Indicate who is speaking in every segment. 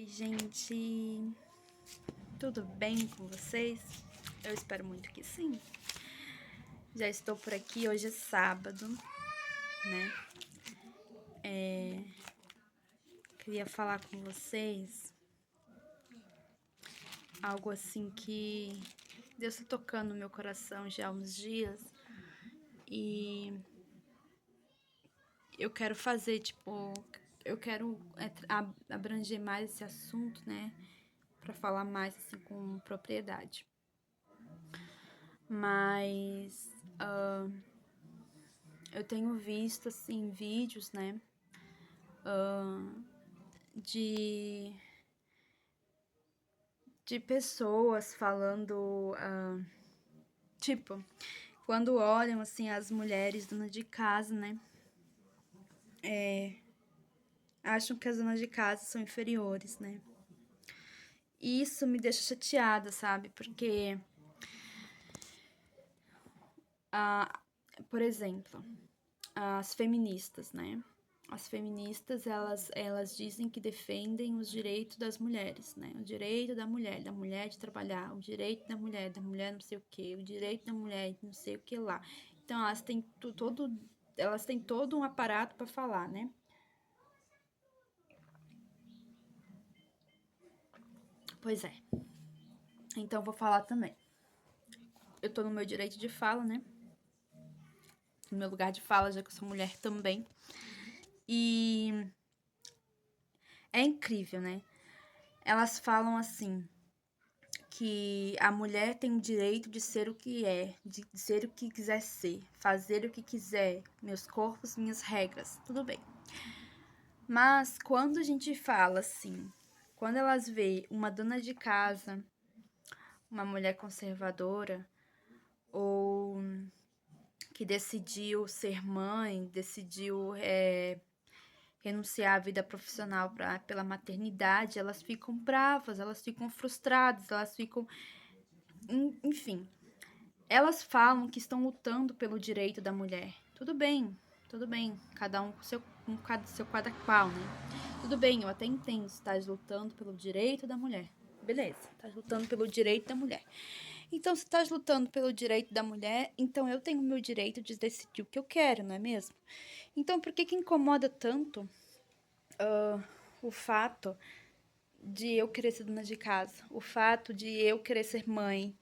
Speaker 1: gente, tudo bem com vocês? Eu espero muito que sim. Já estou por aqui, hoje é sábado, né? Queria falar com vocês algo assim que Deus está tocando no meu coração já há uns dias e eu quero fazer, eu quero abranger mais esse assunto, né? Para falar mais assim com propriedade. Mas eu tenho visto assim vídeos, né, de pessoas falando, tipo, quando olham assim as mulheres donas de casa, né, acham que as donas de casa são inferiores, né. E isso me deixa chateada, sabe? Porque, por exemplo, as feministas, né? As feministas, elas dizem que defendem os direitos das mulheres, né? O direito da mulher de trabalhar, o direito da mulher não sei o quê, o direito da mulher não sei o que lá. Então, elas têm todo um aparato para falar, né? Pois é. Então, vou falar também. Eu tô no meu direito de fala, né? No meu lugar de fala, já que eu sou mulher também. E é incrível, né? Elas falam assim, que a mulher tem o direito de ser o que é, de ser o que quiser ser, fazer o que quiser, meus corpos, minhas regras, tudo bem. Mas quando a gente fala assim, quando elas veem uma dona de casa, uma mulher conservadora, ou que decidiu ser mãe, decidiu renunciar à vida profissional pela maternidade, elas ficam bravas, elas ficam frustradas, elas ficam. Enfim, elas falam que estão lutando pelo direito da mulher. Tudo bem, cada um com seu cada qual, né? Tudo bem, eu até entendo, estás lutando pelo direito da mulher. Beleza, estás lutando pelo direito da mulher. Então, se estás lutando pelo direito da mulher, então eu tenho o meu direito de decidir o que eu quero, não é mesmo? Então, por que incomoda tanto o fato de eu querer ser dona de casa? O fato de eu querer ser mãe?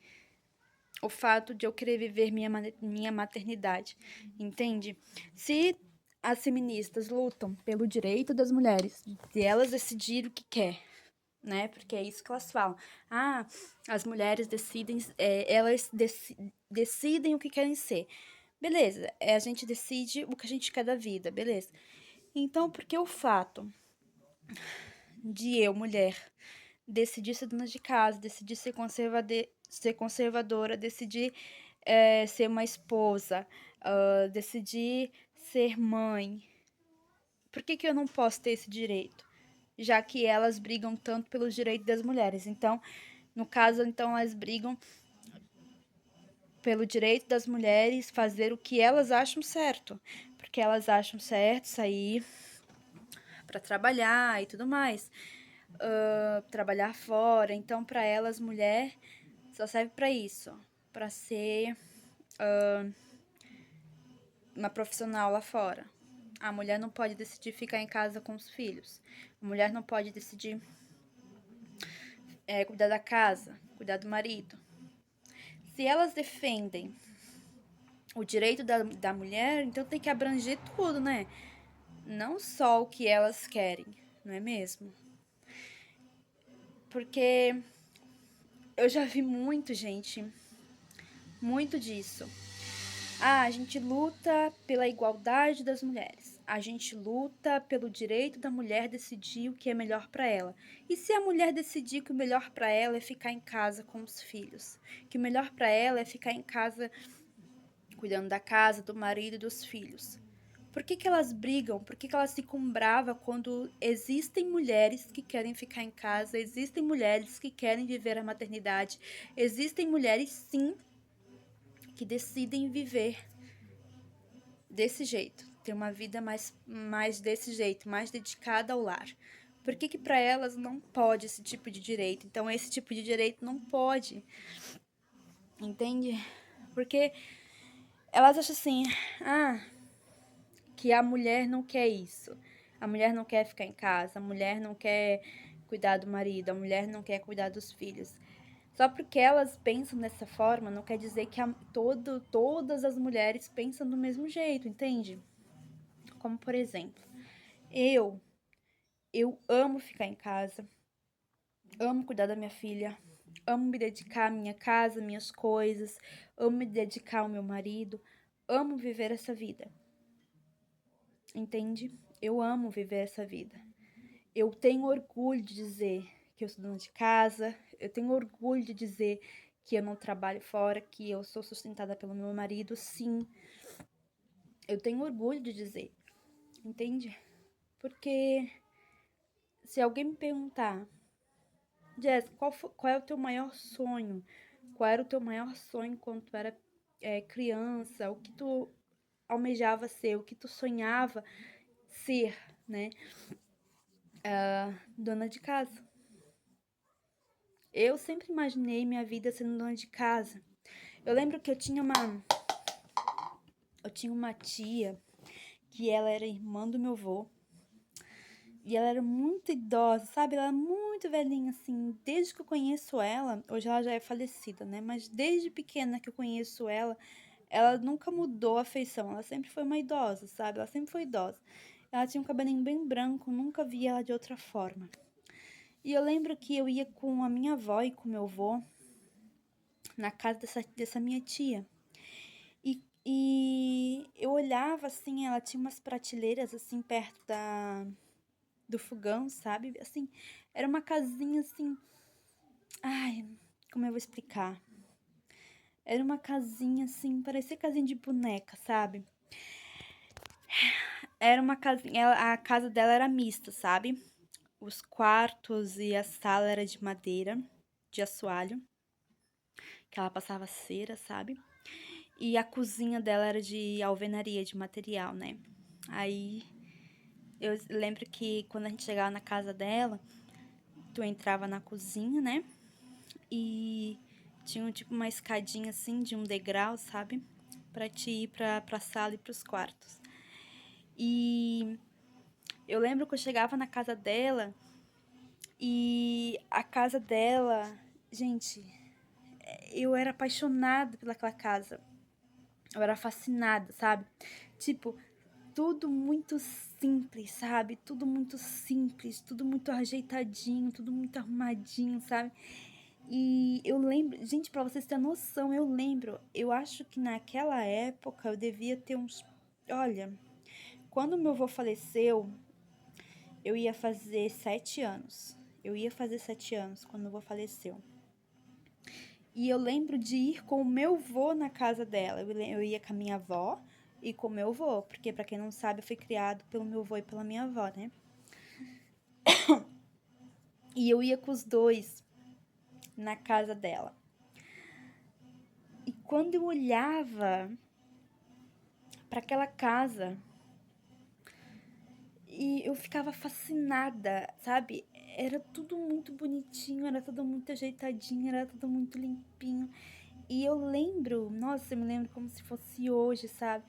Speaker 1: O fato de eu querer viver minha maternidade, entende? Se as feministas lutam pelo direito das mulheres, de elas decidirem o que quer, né? Porque é isso que elas falam. Ah, as mulheres decidem, decidem o que querem ser. Beleza, a gente decide o que a gente quer da vida, beleza. Então, por que o fato de eu, mulher, decidir ser dona de casa, decidir ser conservadora, decidir ser uma esposa, decidir ser mãe. Por que eu não posso ter esse direito? Já que elas brigam tanto pelos direitos das mulheres. Então, no caso, então elas brigam pelo direito das mulheres fazer o que elas acham certo. Porque elas acham certo sair para trabalhar e tudo mais. Trabalhar fora. Então, para elas, mulher só serve para isso, para ser uma profissional lá fora. A mulher não pode decidir ficar em casa com os filhos. A mulher não pode decidir cuidar da casa, cuidar do marido. Se elas defendem o direito da mulher, então tem que abranger tudo, né? Não só o que elas querem, não é mesmo? Porque eu já vi muito, gente, muito disso. A gente luta pela igualdade das mulheres. A gente luta pelo direito da mulher decidir o que é melhor para ela. E se a mulher decidir que o melhor para ela é ficar em casa com os filhos? Que o melhor para ela é ficar em casa cuidando da casa, do marido e dos filhos? Por que elas brigam? Por que elas ficam bravas quando existem mulheres que querem ficar em casa? Existem mulheres que querem viver a maternidade? Existem mulheres, sim, que decidem viver desse jeito, ter uma vida mais desse jeito, mais dedicada ao lar. Por que que pra elas não pode esse tipo de direito? Então, esse tipo de direito não pode, entende? Porque elas acham assim, que a mulher não quer isso. A mulher não quer ficar em casa, a mulher não quer cuidar do marido, a mulher não quer cuidar dos filhos. Só porque elas pensam dessa forma, não quer dizer que todas as mulheres pensam do mesmo jeito, entende? Como, por exemplo, eu, eu amo ficar em casa, amo cuidar da minha filha, amo me dedicar à minha casa, minhas coisas, amo me dedicar ao meu marido, amo viver essa vida, entende? Eu amo viver essa vida. Eu tenho orgulho de dizer que eu sou dona de casa, eu tenho orgulho de dizer que eu não trabalho fora, que eu sou sustentada pelo meu marido, sim. Eu tenho orgulho de dizer, entende? Porque se alguém me perguntar, Jéssica, qual é o teu maior sonho? Qual era o teu maior sonho quando tu era criança? O que tu almejava ser? O que tu sonhava ser, né? Dona de casa. Eu sempre imaginei minha vida sendo dona de casa. Eu lembro que eu tinha uma tia que ela era irmã do meu avô. E ela era muito idosa, sabe? Ela era muito velhinha, assim. Desde que eu conheço ela, hoje ela já é falecida, né? Mas desde pequena que eu conheço ela, ela nunca mudou a feição. Ela sempre foi uma idosa, sabe? Ela sempre foi idosa. Ela tinha um cabelinho bem branco, nunca vi ela de outra forma. E eu lembro que eu ia com a minha avó e com meu avô na casa dessa minha tia. E eu olhava assim, ela tinha umas prateleiras assim perto do fogão, sabe? Assim, era uma casinha assim. Ai, como eu vou explicar? Era uma casinha assim, parecia casinha de boneca, sabe? Era uma casinha, a casa dela era mista, sabe? Os quartos e a sala era de madeira, de assoalho, que ela passava cera, sabe? E a cozinha dela era de alvenaria, de material, né? Aí eu lembro que quando a gente chegava na casa dela, tu entrava na cozinha, né? E tinha tipo uma escadinha assim de um degrau, sabe? Pra te ir pra sala e pros quartos. E eu lembro que eu chegava na casa dela e a casa dela, gente, eu era apaixonada pelaquela casa. Eu era fascinada, sabe? Tipo, tudo muito simples, sabe? Tudo muito simples, tudo muito ajeitadinho, tudo muito arrumadinho, sabe? E eu lembro, gente, pra vocês terem noção, eu acho que naquela época eu devia ter uns. Olha, quando meu avô faleceu, eu ia fazer 7 anos. Eu ia fazer 7 anos quando meu avô faleceu. E eu lembro de ir com o meu avô na casa dela. Eu ia com a minha avó e com o meu avô, porque pra quem não sabe, eu fui criado pelo meu avô e pela minha avó, né? E eu ia com os dois na casa dela. E quando eu olhava para aquela casa, e eu ficava fascinada, sabe? Era tudo muito bonitinho, era tudo muito ajeitadinho, era tudo muito limpinho. E eu lembro, nossa, eu me lembro como se fosse hoje, sabe?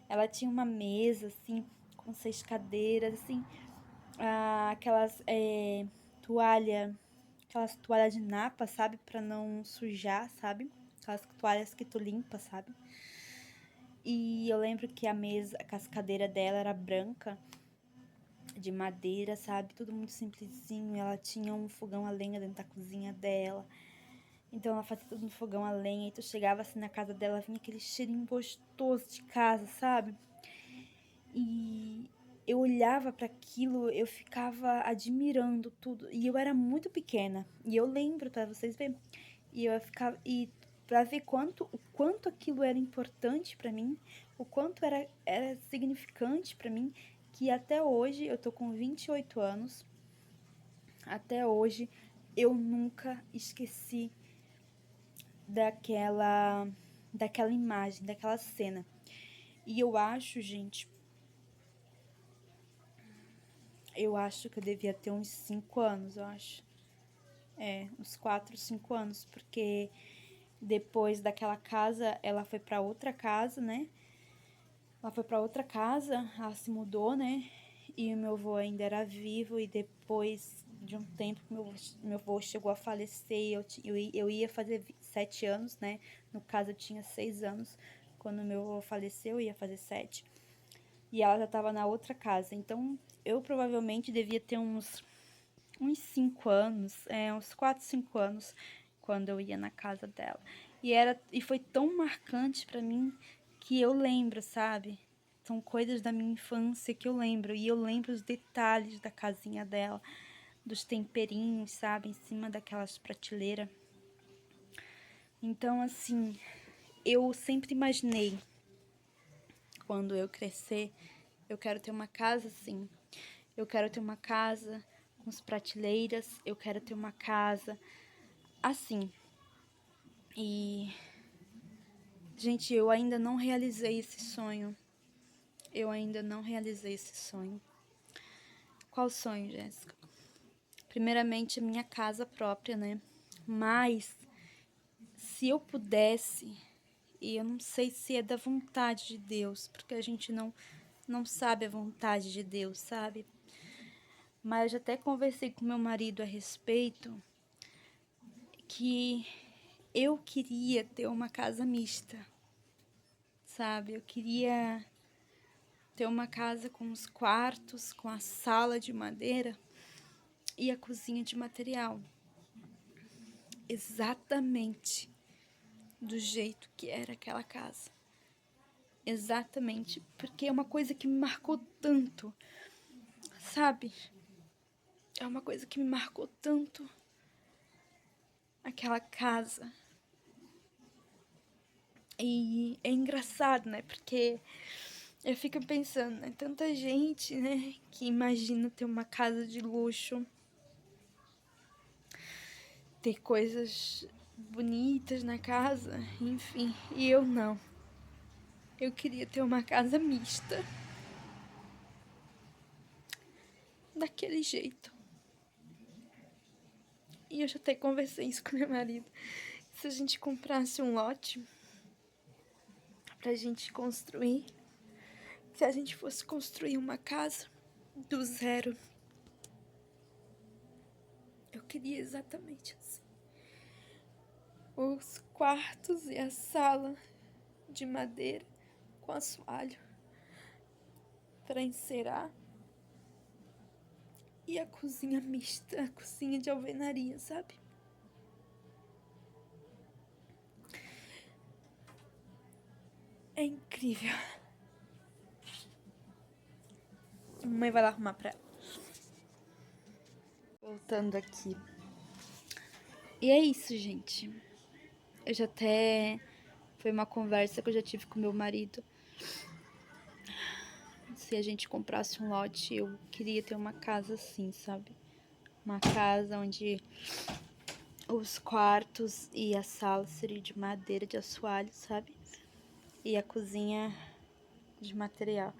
Speaker 1: Ela tinha uma mesa, assim, com 6 cadeiras, assim, aquelas aquelas toalhas de napa, sabe? Pra não sujar, sabe? Aquelas toalhas que tu limpa, sabe? E eu lembro que a mesa, a cascadeira dela era branca, de madeira, sabe? Tudo muito simplesinho. Ela tinha um fogão a lenha dentro da cozinha dela. Então ela fazia tudo no fogão a lenha. E tu chegava assim na casa dela, vinha aquele cheirinho gostoso de casa, sabe? E eu olhava para aquilo, eu ficava admirando tudo. E eu era muito pequena. E eu lembro, para vocês verem. E eu ficava. E para ver o quanto aquilo era importante para mim, o quanto era significante para mim, que até hoje, eu tô com 28 anos, até hoje eu nunca esqueci daquela imagem, daquela cena. E eu acho, gente, Eu acho que eu devia ter uns 5 anos, eu acho. Uns 4, 5 anos, porque depois daquela casa, ela foi pra outra casa, né? Ela foi pra outra casa, ela se mudou, né? E o meu avô ainda era vivo, e depois de um tempo que meu avô chegou a falecer, eu ia fazer 7 anos, né? No caso, eu tinha 6 anos. Quando meu avô faleceu, eu ia fazer 7. E ela já tava na outra casa. Então, eu provavelmente devia ter uns 5 anos, uns 4, 5 anos, quando eu ia na casa dela. E foi tão marcante pra mim que eu lembro, sabe? São coisas da minha infância que eu lembro. E eu lembro os detalhes da casinha dela, dos temperinhos, sabe? Em cima daquelas prateleiras. Então, assim, eu sempre imaginei, quando eu crescer, eu quero ter uma casa assim. Eu quero ter uma casa com as prateleiras. Eu quero ter uma casa assim. E, gente, eu ainda não realizei esse sonho. Eu ainda não realizei esse sonho. Qual sonho, Jéssica? Primeiramente, a minha casa própria, né? Mas, se eu pudesse, e eu não sei se é da vontade de Deus, porque a gente não sabe a vontade de Deus, sabe? Mas eu já até conversei com meu marido a respeito que eu queria ter uma casa mista, sabe? Eu queria ter uma casa com os quartos, com a sala de madeira e a cozinha de material. Exatamente do jeito que era aquela casa. Exatamente, porque é uma coisa que me marcou tanto, sabe? É uma coisa que me marcou tanto aquela casa. E é engraçado, né? Porque eu fico pensando, né? Tanta gente, né? Que imagina ter uma casa de luxo, ter coisas bonitas na casa, enfim. E eu não. Eu queria ter uma casa mista. Daquele jeito. E eu já até conversei isso com meu marido. Se a gente comprasse um lote pra gente construir, se a gente fosse construir uma casa do zero, eu queria exatamente assim. Os quartos e a sala de madeira com assoalho para encerar. E a cozinha mista, a cozinha de alvenaria, sabe? É incrível. A mamãe vai lá arrumar pra ela. Voltando aqui. E é isso, gente. Eu já até... Foi uma conversa que eu já tive com meu marido. Se a gente comprasse um lote, eu queria ter uma casa assim, sabe? Uma casa onde os quartos e a sala seriam de madeira, de assoalho, sabe? E a cozinha de material.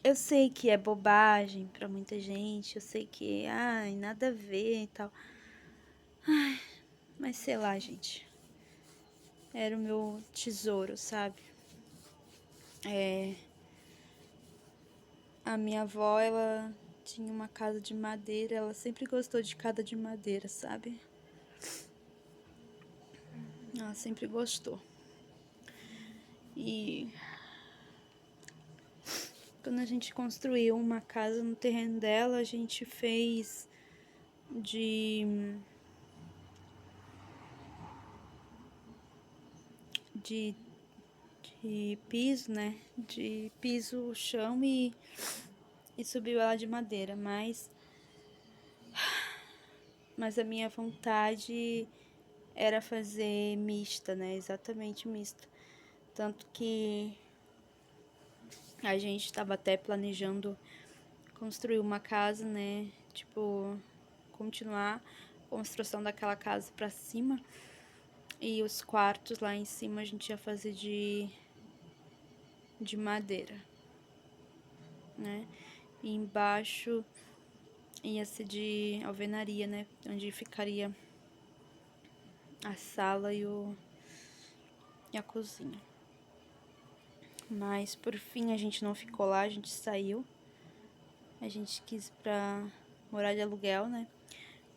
Speaker 1: Eu sei que é bobagem pra muita gente, eu sei que, ai, nada a ver e tal. Ai, mas sei lá, gente. Era o meu tesouro, sabe? A minha avó, ela tinha uma casa de madeira, ela sempre gostou de casa de madeira, sabe? Ela sempre gostou. E quando a gente construiu uma casa no terreno dela, a gente fez de de piso, né? De piso, chão e subiu ela de madeira, mas a minha vontade era fazer mista, né? Exatamente mista. Tanto que a gente estava até planejando construir uma casa, né? Tipo, continuar a construção daquela casa pra cima. E os quartos lá em cima a gente ia fazer de madeira, né? E embaixo ia ser de alvenaria, né? Onde ficaria a sala e a cozinha. Mas por fim a gente não ficou lá, a gente saiu. A gente quis pra morar de aluguel, né?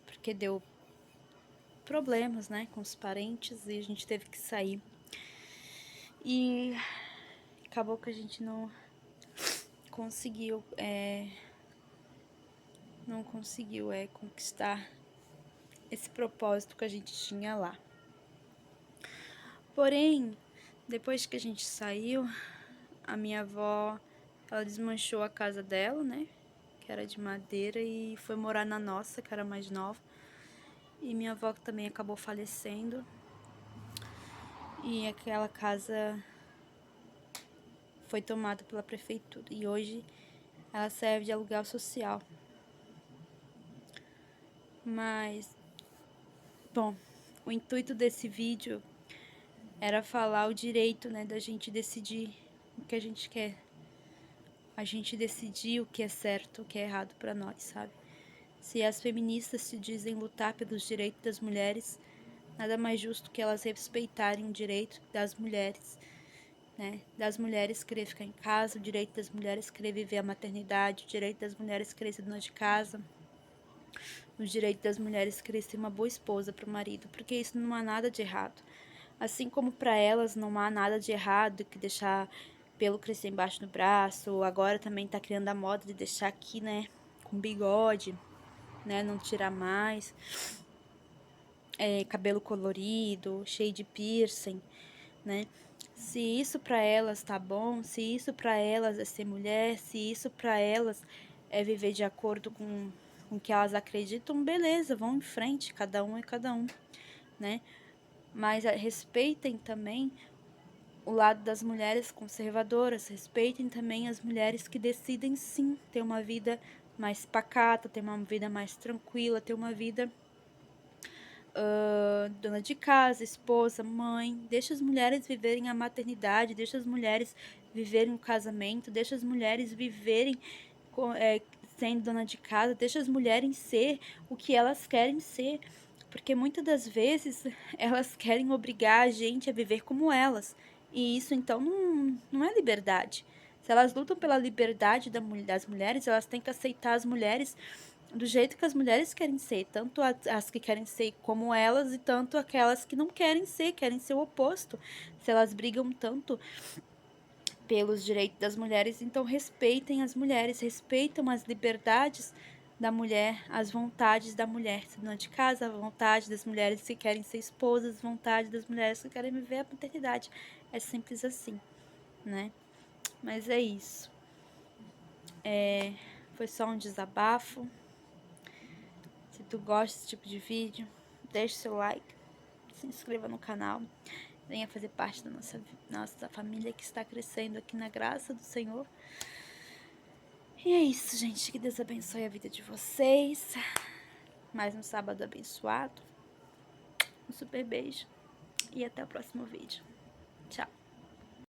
Speaker 1: Porque deu problemas, né, com os parentes e a gente teve que sair. E acabou que a gente não conseguiu, conquistar esse propósito que a gente tinha lá. Porém, depois que a gente saiu, a minha avó, ela desmanchou a casa dela, né, que era de madeira, e foi morar na nossa, que era mais nova. E minha avó também acabou falecendo. E aquela casa foi tomada pela prefeitura. E hoje ela serve de aluguel social. Mas, bom, o intuito desse vídeo era falar o direito, né, da gente decidir o que a gente quer. A gente decidir o que é certo, o que é errado pra nós, sabe? Se as feministas se dizem lutar pelos direitos das mulheres, nada mais justo que elas respeitarem o direito das mulheres, né? Das mulheres querer ficar em casa, o direito das mulheres querer viver a maternidade, o direito das mulheres querer ser dona de casa, o direito das mulheres querer ser uma boa esposa para o marido, porque isso não há nada de errado. Assim como para elas não há nada de errado que deixar pelo crescer embaixo do braço, agora também tá criando a moda de deixar aqui, né, com bigode, né, não tirar mais, cabelo colorido, cheio de piercing, né? Se isso para elas tá bom, se isso para elas é ser mulher, se isso para elas é viver de acordo com o que elas acreditam, beleza, vão em frente, cada um é cada um, né? Mas respeitem também o lado das mulheres conservadoras, respeitem também as mulheres que decidem sim ter uma vida mais pacata, ter uma vida mais tranquila, ter uma vida dona de casa, esposa, mãe. Deixa as mulheres viverem a maternidade, deixa as mulheres viverem o casamento, deixa as mulheres viverem sendo dona de casa, deixa as mulheres ser o que elas querem ser. Porque muitas das vezes elas querem obrigar a gente a viver como elas. E isso então não é liberdade. Se elas lutam pela liberdade das mulheres, elas têm que aceitar as mulheres do jeito que as mulheres querem ser, tanto as que querem ser como elas e tanto aquelas que não querem ser o oposto. Se elas brigam tanto pelos direitos das mulheres, então respeitem as mulheres, respeitam as liberdades da mulher, as vontades da mulher, se dona de casa, a vontade das mulheres que querem ser esposas, a vontade das mulheres que querem viver a maternidade. É simples assim, né? Mas é isso. Foi só um desabafo. Se tu gosta desse tipo de vídeo, deixe seu like, se inscreva no canal, venha fazer parte da nossa família que está crescendo aqui na graça do Senhor. E é isso, gente. Que Deus abençoe a vida de vocês. Mais um sábado abençoado. Um super beijo e até o próximo vídeo. Tchau.